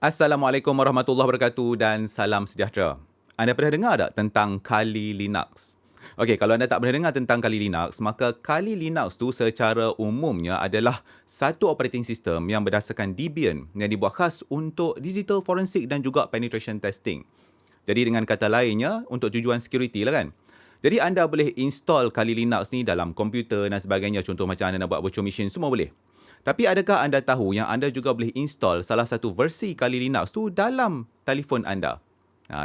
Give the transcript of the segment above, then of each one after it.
Assalamualaikum warahmatullahi wabarakatuh dan salam sejahtera. Anda pernah dengar tak tentang Kali Linux? Okey, kalau anda tak pernah dengar tentang Kali Linux, maka Kali Linux tu secara umumnya adalah satu operating system yang berdasarkan Debian yang dibuat khas untuk digital forensik dan juga penetration testing. Jadi dengan kata lainnya, untuk tujuan security lah kan. Jadi anda boleh install Kali Linux ni dalam komputer dan sebagainya. Contoh macam anda nak buat virtual machine, semua boleh. Tapi adakah anda tahu yang anda juga boleh install salah satu versi Kali Linux tu dalam telefon anda?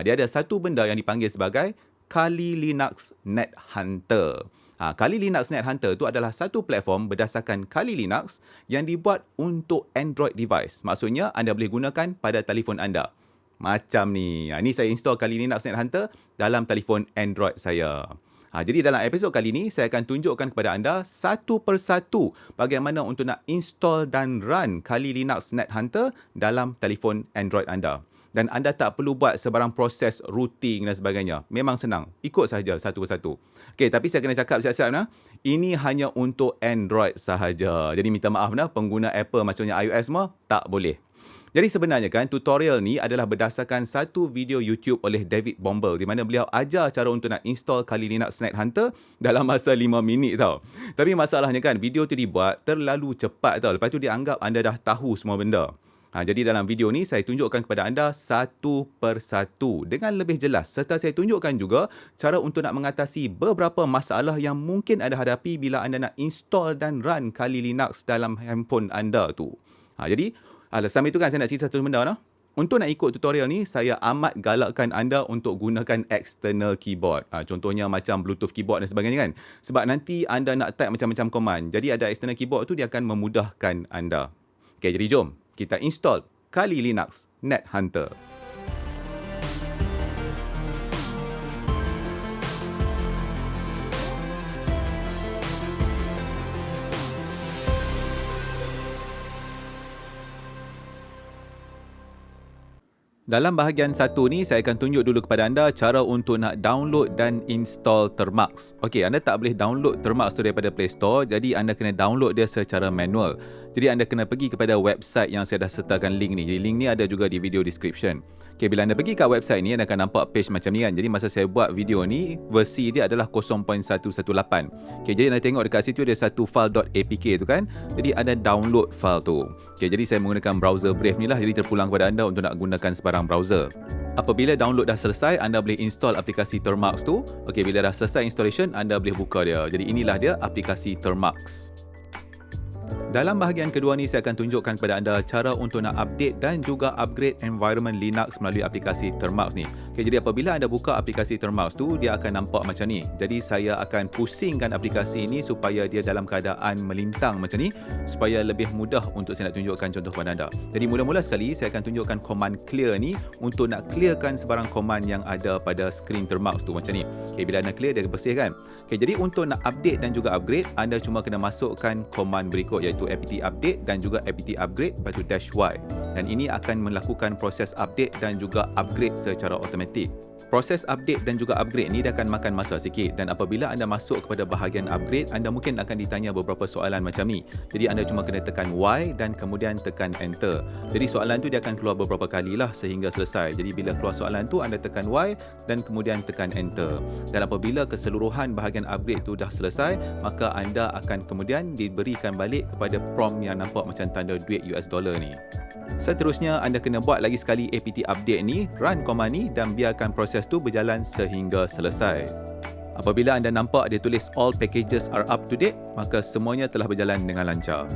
Dia ada satu benda yang dipanggil sebagai Kali Linux Net Hunter. Kali Linux Net Hunter tu adalah satu platform berdasarkan Kali Linux yang dibuat untuk Android device. Maksudnya anda boleh gunakan pada telefon anda. Macam ni. Ni saya install Kali Linux Net Hunter dalam telefon Android saya. Jadi dalam episod kali ini, saya akan tunjukkan kepada anda satu persatu bagaimana untuk nak install dan run Kali Linux Net Hunter dalam telefon Android anda. Dan anda tak perlu buat sebarang proses routing dan sebagainya. Memang senang. Ikut sahaja satu persatu. Okey, tapi saya kena cakap siap-siap nah. Ini hanya untuk Android sahaja. Jadi minta maaf nah, pengguna Apple macamnya iOS semua tak boleh. Jadi sebenarnya kan tutorial ni adalah berdasarkan satu video YouTube oleh David Bombal di mana beliau ajar cara untuk nak install Kali Linux Net Hunter dalam masa 5 minit tau. Tapi masalahnya kan video tu dibuat terlalu cepat tau. Lepas tu dia anggap anda dah tahu semua benda. Jadi dalam video ni saya tunjukkan kepada anda satu persatu dengan lebih jelas serta saya tunjukkan juga cara untuk nak mengatasi beberapa masalah yang mungkin anda hadapi bila anda nak install dan run Kali Linux dalam handphone anda tu. Jadi sambil tu kan saya nak cerita satu benda lah. Untuk nak ikut tutorial ni, saya amat galakkan anda untuk gunakan external keyboard. Contohnya macam Bluetooth keyboard dan sebagainya kan. Sebab nanti anda nak type macam-macam command. Jadi ada external keyboard tu dia akan memudahkan anda. Okay, jadi jom kita install Kali Linux Net Hunter. Dalam bahagian satu ni, saya akan tunjuk dulu kepada anda cara untuk nak download dan install Termux. Okey, anda tak boleh download Termux tu daripada Play Store, jadi anda kena download dia secara manual. Jadi anda kena pergi kepada website yang saya dah sertakan link ni. Jadi link ni ada juga di video description. Okey, bila anda pergi kat website ni, anda akan nampak page macam ni kan. Jadi masa saya buat video ni, versi dia adalah 0.118. Okey, jadi anda tengok dekat situ ada satu file .apk tu kan. Jadi anda download file tu. Okey, jadi saya menggunakan browser Brave ni lah. Jadi terpulang kepada anda untuk nak gunakan sebarang browser. Apabila download dah selesai, anda boleh install aplikasi Termux tu. Okey, bila dah selesai installation, anda boleh buka dia. Jadi inilah dia aplikasi Termux. Dalam bahagian kedua ni, saya akan tunjukkan kepada anda cara untuk nak update dan juga upgrade environment Linux melalui aplikasi Termux ni. Okay, jadi apabila anda buka aplikasi Termux tu, dia akan nampak macam ni. Jadi saya akan pusingkan aplikasi ini supaya dia dalam keadaan melintang macam ni, supaya lebih mudah untuk saya nak tunjukkan contoh kepada anda. Jadi mula-mula sekali, saya akan tunjukkan command clear ni untuk nak clearkan sebarang command yang ada pada screen Termux tu macam ni. Okay, bila anda clear, dia bersihkan. Okay, jadi untuk nak update dan juga upgrade, anda cuma kena masukkan command berikut iaitu apt update dan juga apt upgrade lepas tu -y, dan ini akan melakukan proses update dan juga upgrade secara automatik. Proses update dan juga upgrade ni dia akan makan masa sikit, dan apabila anda masuk kepada bahagian upgrade, anda mungkin akan ditanya beberapa soalan macam ni. Jadi anda cuma kena tekan Y dan kemudian tekan enter. Jadi soalan tu dia akan keluar beberapa kali lah sehingga selesai. Jadi bila keluar soalan tu, anda tekan Y dan kemudian tekan enter. Dan apabila keseluruhan bahagian upgrade tu dah selesai, maka anda akan kemudian diberikan balik kepada prompt yang nampak macam tanda duit US dollar ni. Seterusnya, anda kena buat lagi sekali apt update ni, run command ni dan biarkan proses tu berjalan sehingga selesai. Apabila anda nampak dia tulis all packages are up to date, maka semuanya telah berjalan dengan lancar.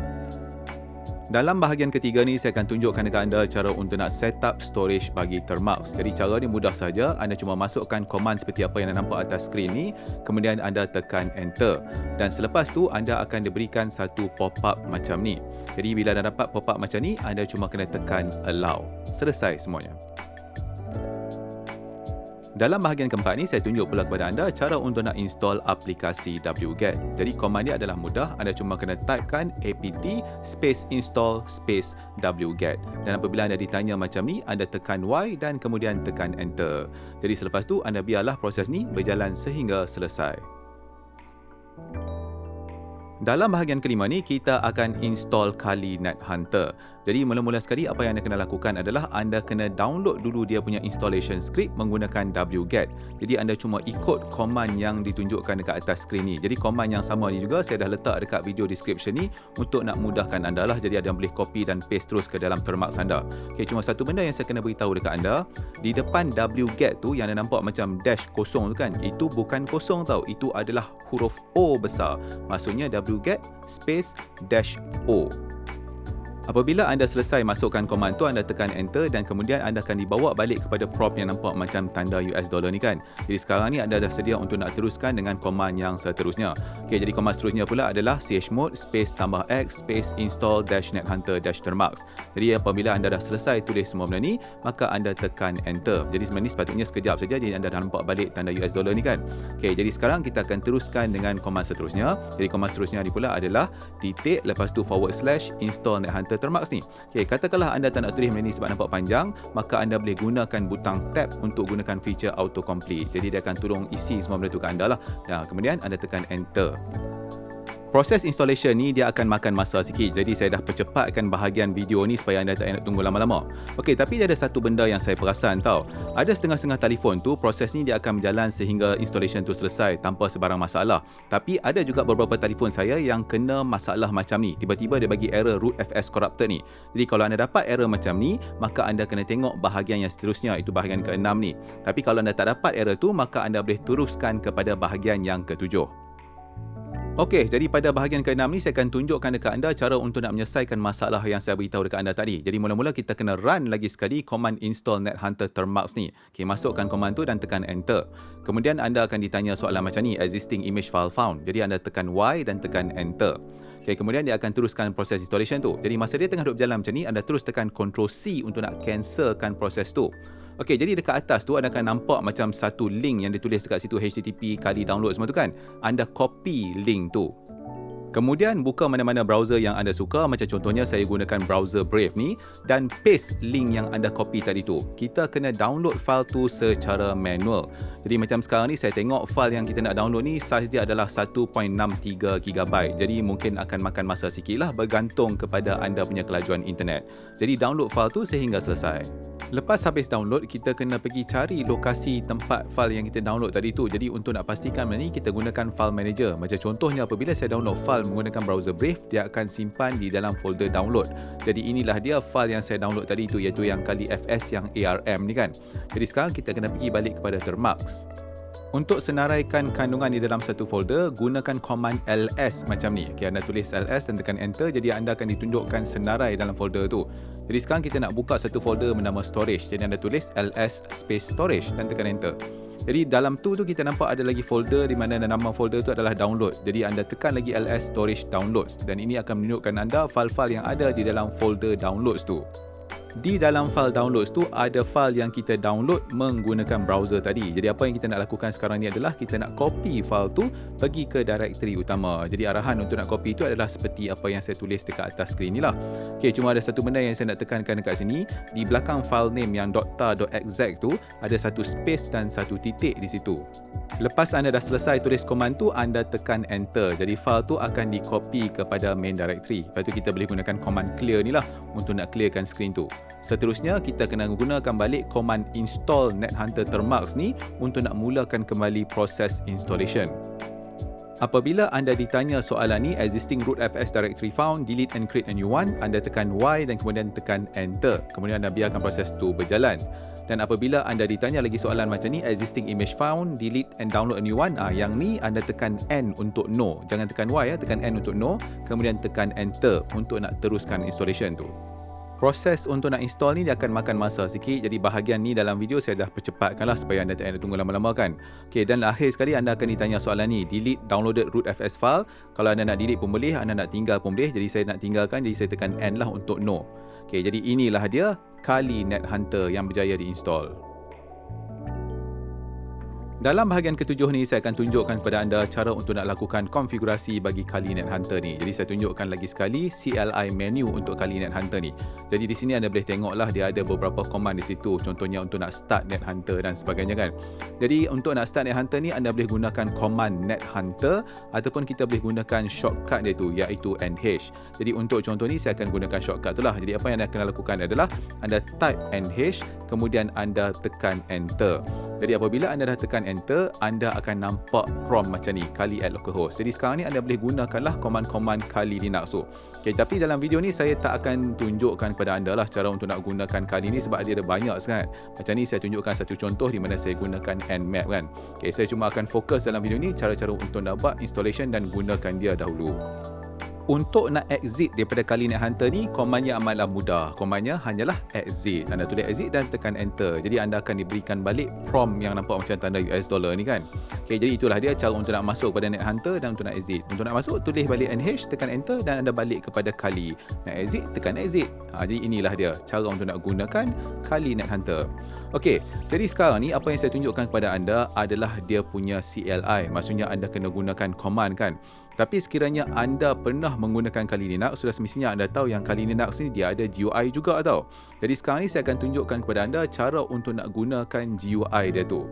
Dalam bahagian ketiga ni, saya akan tunjukkan kepada anda cara untuk nak set up storage bagi Termux. Jadi cara ni mudah saja. Anda cuma masukkan command seperti apa yang anda nampak atas skrin ni, kemudian anda tekan enter. Dan selepas tu, anda akan diberikan satu pop-up macam ni. Jadi bila anda dapat pop-up macam ni, anda cuma kena tekan allow. Selesai semuanya. Dalam bahagian keempat ni, saya tunjuk pula kepada anda cara untuk nak install aplikasi wget. Jadi command dia adalah mudah, anda cuma kena typekan apt space install space wget. Dan apabila anda ditanya macam ni, anda tekan Y dan kemudian tekan enter. Jadi selepas tu, anda biarlah proses ni berjalan sehingga selesai. Dalam bahagian kelima ni, kita akan install Kali Net Hunter. Jadi mula-mula sekali apa yang anda kena lakukan adalah anda kena download dulu dia punya installation script menggunakan wget. Jadi anda cuma ikut command yang ditunjukkan dekat atas skrin ni. Jadi command yang sama ni juga saya dah letak dekat video description ni untuk nak mudahkan anda lah. Jadi anda boleh copy dan paste terus ke dalam Termux anda. Okey, cuma satu benda yang saya kena beritahu dekat anda, di depan wget tu yang anda nampak macam dash kosong tu kan, itu bukan kosong tau, itu adalah huruf O besar. Maksudnya wget space dash O. Apabila anda selesai masukkan command tu, anda tekan enter dan kemudian anda akan dibawa balik kepada prompt yang nampak macam tanda US dollar ni kan. Jadi sekarang ni anda dah sedia untuk nak teruskan dengan command yang seterusnya. Okey, jadi command seterusnya pula adalah chmod space tambah X space install dash nethunter dash termux. Jadi apabila anda dah selesai tulis semua benda ni, maka anda tekan enter. Jadi sebenarnya sepatutnya sekejap saja, jadi anda dah nampak balik tanda US dollar ni kan. Okey, jadi sekarang kita akan teruskan dengan command seterusnya. Jadi command seterusnya ni pula adalah titik lepas tu / install nethunter Termux ni. Okey, katakanlah anda tak nak tulis benda ni sebab nampak panjang, maka anda boleh gunakan butang tab untuk gunakan feature autocomplete. Jadi dia akan tolong isi semua benda tu ke anda lah. Dan kemudian anda tekan enter. Proses installation ni dia akan makan masa sikit. Jadi saya dah percepatkan bahagian video ni supaya anda tak nak tunggu lama-lama. Okey, tapi dia ada satu benda yang saya perasan tau. Ada setengah-setengah telefon tu proses ni dia akan berjalan sehingga installation tu selesai tanpa sebarang masalah. Tapi ada juga beberapa telefon saya yang kena masalah macam ni. Tiba-tiba dia bagi error rootfs corrupted ni. Jadi kalau anda dapat error macam ni, maka anda kena tengok bahagian yang seterusnya, itu bahagian ke-6 ni. Tapi kalau anda tak dapat error tu, maka anda boleh teruskan kepada bahagian yang ke-7. Okey, jadi pada bahagian ke-6 ni saya akan tunjukkan dekat anda cara untuk nak menyelesaikan masalah yang saya beritahu dekat anda tadi. Jadi mula-mula kita kena run lagi sekali command install nethunter termux ni. Okey, masukkan command tu dan tekan enter. Kemudian anda akan ditanya soalan macam ni, existing image file found. Jadi anda tekan Y dan tekan enter. Okey, kemudian dia akan teruskan proses installation tu. Jadi masa dia tengah duduk berjalan macam ni, anda terus tekan Ctrl C untuk nak cancelkan proses tu. Okey, jadi dekat atas tu anda akan nampak macam satu link yang ditulis dekat situ HTTP kali download semua tu kan. Anda copy link tu. Kemudian buka mana-mana browser yang anda suka, macam contohnya saya gunakan browser Brave ni, dan paste link yang anda copy tadi tu. Kita kena download file tu secara manual. Jadi macam sekarang ni saya tengok file yang kita nak download ni saiz dia adalah 1.63 GB. Jadi mungkin akan makan masa sikit lah bergantung kepada anda punya kelajuan internet. Jadi download file tu sehingga selesai. Lepas habis download, kita kena pergi cari lokasi tempat file yang kita download tadi tu. Jadi untuk nak pastikan benda ni, kita gunakan file manager. Macam contohnya apabila saya download file menggunakan browser Brave, dia akan simpan di dalam folder download. Jadi inilah dia file yang saya download tadi tu, iaitu yang kali fs yang ARM ni kan. Jadi sekarang kita kena pergi balik kepada Termux. Untuk senaraikan kandungan di dalam satu folder, gunakan command ls macam ni. Okay, anda tulis ls dan tekan enter, jadi anda akan ditunjukkan senarai dalam folder tu. Jadi sekarang kita nak buka satu folder bernama storage. Jadi anda tulis ls space storage dan tekan enter. Jadi dalam tu kita nampak ada lagi folder di mana nama folder tu adalah download. Jadi anda tekan lagi ls storage downloads dan ini akan menunjukkan anda file-file yang ada di dalam folder downloads tu. Di dalam file downloads tu ada file yang kita download menggunakan browser tadi. Jadi apa yang kita nak lakukan sekarang ni adalah kita nak copy file tu pergi ke directory utama. Jadi arahan untuk nak copy tu adalah seperti apa yang saya tulis dekat atas skrin ni lah. Okey, cuma ada satu benda yang saya nak tekankan dekat sini. Di belakang file name yang .tar.exec tu ada satu space dan satu titik di situ. Lepas anda dah selesai tulis command tu, anda tekan enter. Jadi file tu akan di-copy kepada main directory. Lepas tu kita boleh gunakan command clear ni lah untuk nak clearkan skrin tu. Seterusnya kita kena gunakan balik command install nethunter termux ni untuk nak mulakan kembali proses installation. Apabila anda ditanya soalan ni, existing rootfs directory found, delete and create a new one, anda tekan Y dan kemudian tekan enter. Kemudian anda biarkan proses tu berjalan. Dan apabila anda ditanya lagi soalan macam ni, existing image found, delete and download a new one, yang ni anda tekan N untuk no. Jangan tekan Y, tekan N untuk no, kemudian tekan enter untuk nak teruskan installation tu. Proses untuk nak install ni dia akan makan masa sikit. Jadi bahagian ni dalam video saya dah percepatkan lah supaya anda tak nak tunggu lama-lama kan. Okey, dan akhir sekali anda akan ditanya soalan ni, delete downloaded rootfs file. Kalau anda nak delete pun boleh, anda nak tinggal pun boleh. Jadi saya nak tinggalkan, jadi saya tekan N lah untuk no. Okey, jadi inilah dia Kali Nethunter yang berjaya diinstall. Dalam bahagian ketujuh ni, saya akan tunjukkan kepada anda cara untuk nak lakukan konfigurasi bagi Kali Net Hunter ni. Jadi saya tunjukkan lagi sekali CLI menu untuk Kali Net Hunter ni. Jadi di sini anda boleh tengoklah dia ada beberapa command di situ. Contohnya untuk nak start Net Hunter dan sebagainya kan. Jadi untuk nak start Net Hunter ni, anda boleh gunakan command Net Hunter ataupun kita boleh gunakan shortcut dia tu, iaitu NH. Jadi untuk contoh ni saya akan gunakan shortcut tu lah. Jadi apa yang anda kena lakukan adalah anda type NH, kemudian anda tekan enter. Jadi apabila anda dah tekan enter, anda akan nampak prompt macam ni, Kali at localhost. Jadi sekarang ni anda boleh gunakanlah command-command Kali Linux tu. Okay, tapi dalam video ni saya tak akan tunjukkan kepada anda lah cara untuk nak gunakan Kali ni sebab dia ada banyak sangat. Macam ni saya tunjukkan satu contoh di mana saya gunakan Nmap kan. Okay, saya cuma akan fokus dalam video ni cara-cara untuk nak buat installation dan gunakan dia dahulu. Untuk nak exit daripada Kali Net Hunter ni, commandnya amatlah mudah. Commandnya hanyalah exit. Anda tulis exit dan tekan enter. Jadi anda akan diberikan balik prompt yang nampak macam tanda US dollar ni kan. Okay, jadi itulah dia cara untuk nak masuk pada Net Hunter dan untuk nak exit. Untuk nak masuk, tulis balik NH, tekan enter dan anda balik kepada Kali. Nak exit, tekan exit. Jadi inilah dia cara untuk nak gunakan Kali Net Hunter. Okay, jadi sekarang ni apa yang saya tunjukkan kepada anda adalah dia punya CLI. Maksudnya anda kena gunakan command kan. Tapi sekiranya anda pernah menggunakan Kali Linux, sudah semestinya anda tahu yang Kali Linux ni dia ada GUI juga tau. Jadi sekarang ni saya akan tunjukkan kepada anda cara untuk nak gunakan GUI dia tu.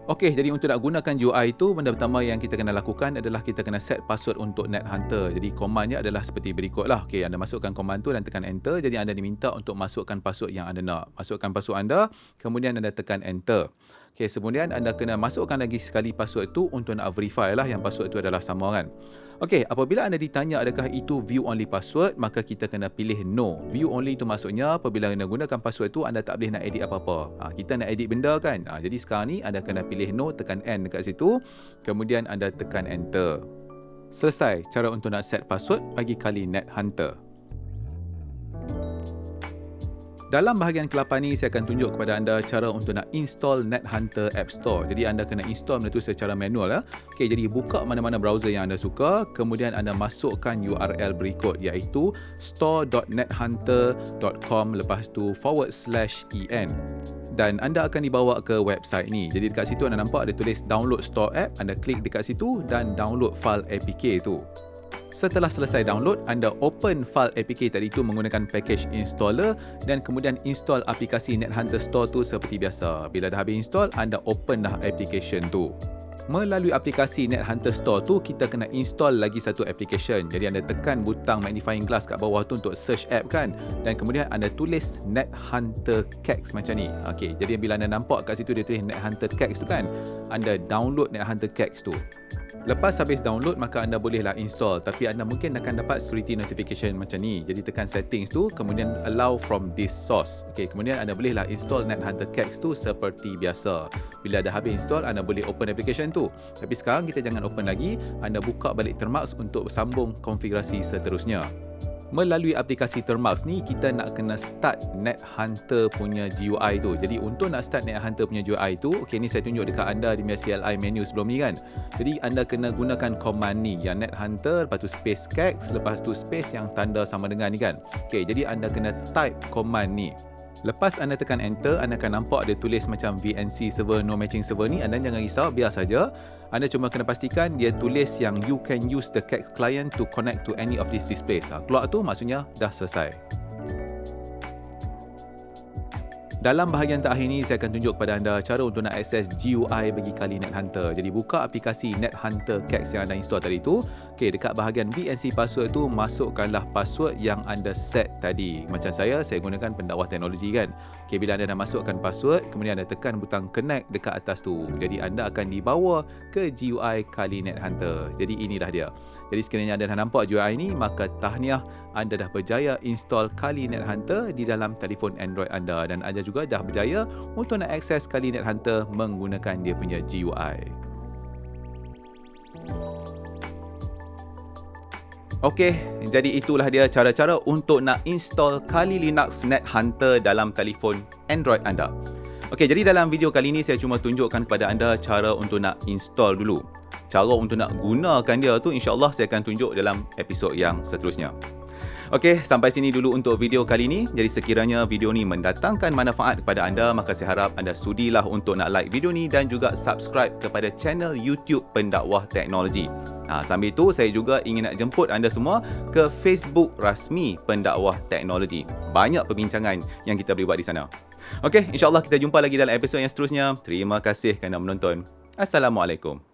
Okey, jadi untuk nak gunakan GUI itu, benda pertama yang kita kena lakukan adalah kita kena set password untuk Net Hunter. Jadi commandnya adalah seperti berikutlah. Okey, anda masukkan command tu dan tekan enter. Jadi anda diminta untuk masukkan password yang anda nak. Masukkan password anda, kemudian anda tekan enter. Okey, kemudian anda kena masukkan lagi sekali password tu untuk nak verify lah yang password tu adalah sama kan. Okey, apabila anda ditanya adakah itu view only password, maka kita kena pilih no. View only itu maksudnya apabila anda gunakan password tu, anda tak boleh nak edit apa-apa. Kita nak edit benda kan. Jadi sekarang ni anda kena pilih no, tekan N dekat situ, kemudian anda tekan enter. Selesai cara untuk nak set password bagi Kali Net Hunter. Dalam bahagian ke-8 ni, saya akan tunjuk kepada anda cara untuk nak install Net Hunter App Store. Jadi anda kena install benda tu secara manual lah. Okey, jadi buka mana-mana browser yang anda suka, kemudian anda masukkan URL berikut iaitu store.nethunter.com lepas tu /en. Dan anda akan dibawa ke website ni. Jadi dekat situ anda nampak ada tulis download store app, anda klik dekat situ dan download file APK tu. Setelah selesai download, anda open file APK tadi tu menggunakan package installer dan kemudian install aplikasi Net Hunter Store tu seperti biasa. Bila dah habis install, anda open dah application tu. Melalui aplikasi Net Hunter Store tu, kita kena install lagi satu application. Jadi anda tekan butang magnifying glass kat bawah tu untuk search app kan. Dan kemudian anda tulis Net Hunter Kex macam ni. Okey, jadi bila anda nampak kat situ dia tulis Net Hunter Kex tu kan, anda download Net Hunter Kex tu. Lepas habis download, maka anda bolehlah install. Tapi anda mungkin akan dapat security notification macam ni. Jadi tekan settings tu, kemudian allow from this source. Okey, kemudian anda bolehlah install Net Hunter Kex tu seperti biasa. Bila dah habis install, anda boleh open application tu. Tapi sekarang kita jangan open lagi. Anda buka balik Termux untuk sambung konfigurasi seterusnya. Melalui aplikasi Termux ni, kita nak kena start Net Hunter punya GUI tu. Jadi untuk nak start Net Hunter punya GUI tu, okey, ni saya tunjuk dekat anda di CLI menu sebelum ni kan. Jadi anda kena gunakan command ni yang Net Hunter, lepas tu space kex, lepas tu space yang tanda sama dengan ni kan. Okey, jadi anda kena type command ni. Lepas anda tekan enter, anda akan nampak dia tulis macam VNC server, no matching server ni. Anda jangan risau, biar saja. Anda cuma kena pastikan dia tulis yang you can use the Kex client to connect to any of these displays. Keluar tu maksudnya dah selesai. Dalam bahagian terakhir ni, saya akan tunjuk kepada anda cara untuk nak akses GUI bagi Kali Net Hunter. Jadi buka aplikasi Net Hunter Kex yang anda install tadi tu. Okey, dekat bahagian VNC password tu, masukkanlah password yang anda set tadi. Macam saya gunakan pendakwah teknologi kan. Okey, bila anda dah masukkan password, kemudian anda tekan butang connect dekat atas tu. Jadi anda akan dibawa ke GUI Kali Net Hunter. Jadi inilah dia. Jadi sekiranya anda dah nampak GUI ni, maka tahniah, anda dah berjaya install Kali Net Hunter di dalam telefon Android anda, dan anda juga dah berjaya untuk nak akses Kali Net Hunter menggunakan dia punya GUI. Okey, jadi itulah dia cara-cara untuk nak install Kali Linux Net Hunter dalam telefon Android anda. Okey, jadi dalam video kali ini saya cuma tunjukkan kepada anda cara untuk nak install dulu. Cara untuk nak gunakan dia tu insya-Allah saya akan tunjuk dalam episod yang seterusnya. Okey, sampai sini dulu untuk video kali ini. Jadi sekiranya video ni mendatangkan manfaat kepada anda, maka saya harap anda sudilah untuk nak like video ni dan juga subscribe kepada channel YouTube Pendakwah Teknologi. Sambil itu, saya juga ingin nak jemput anda semua ke Facebook rasmi Pendakwah Teknologi. Banyak perbincangan yang kita boleh buat di sana. Okey, insyaAllah kita jumpa lagi dalam episod yang seterusnya. Terima kasih kerana menonton. Assalamualaikum.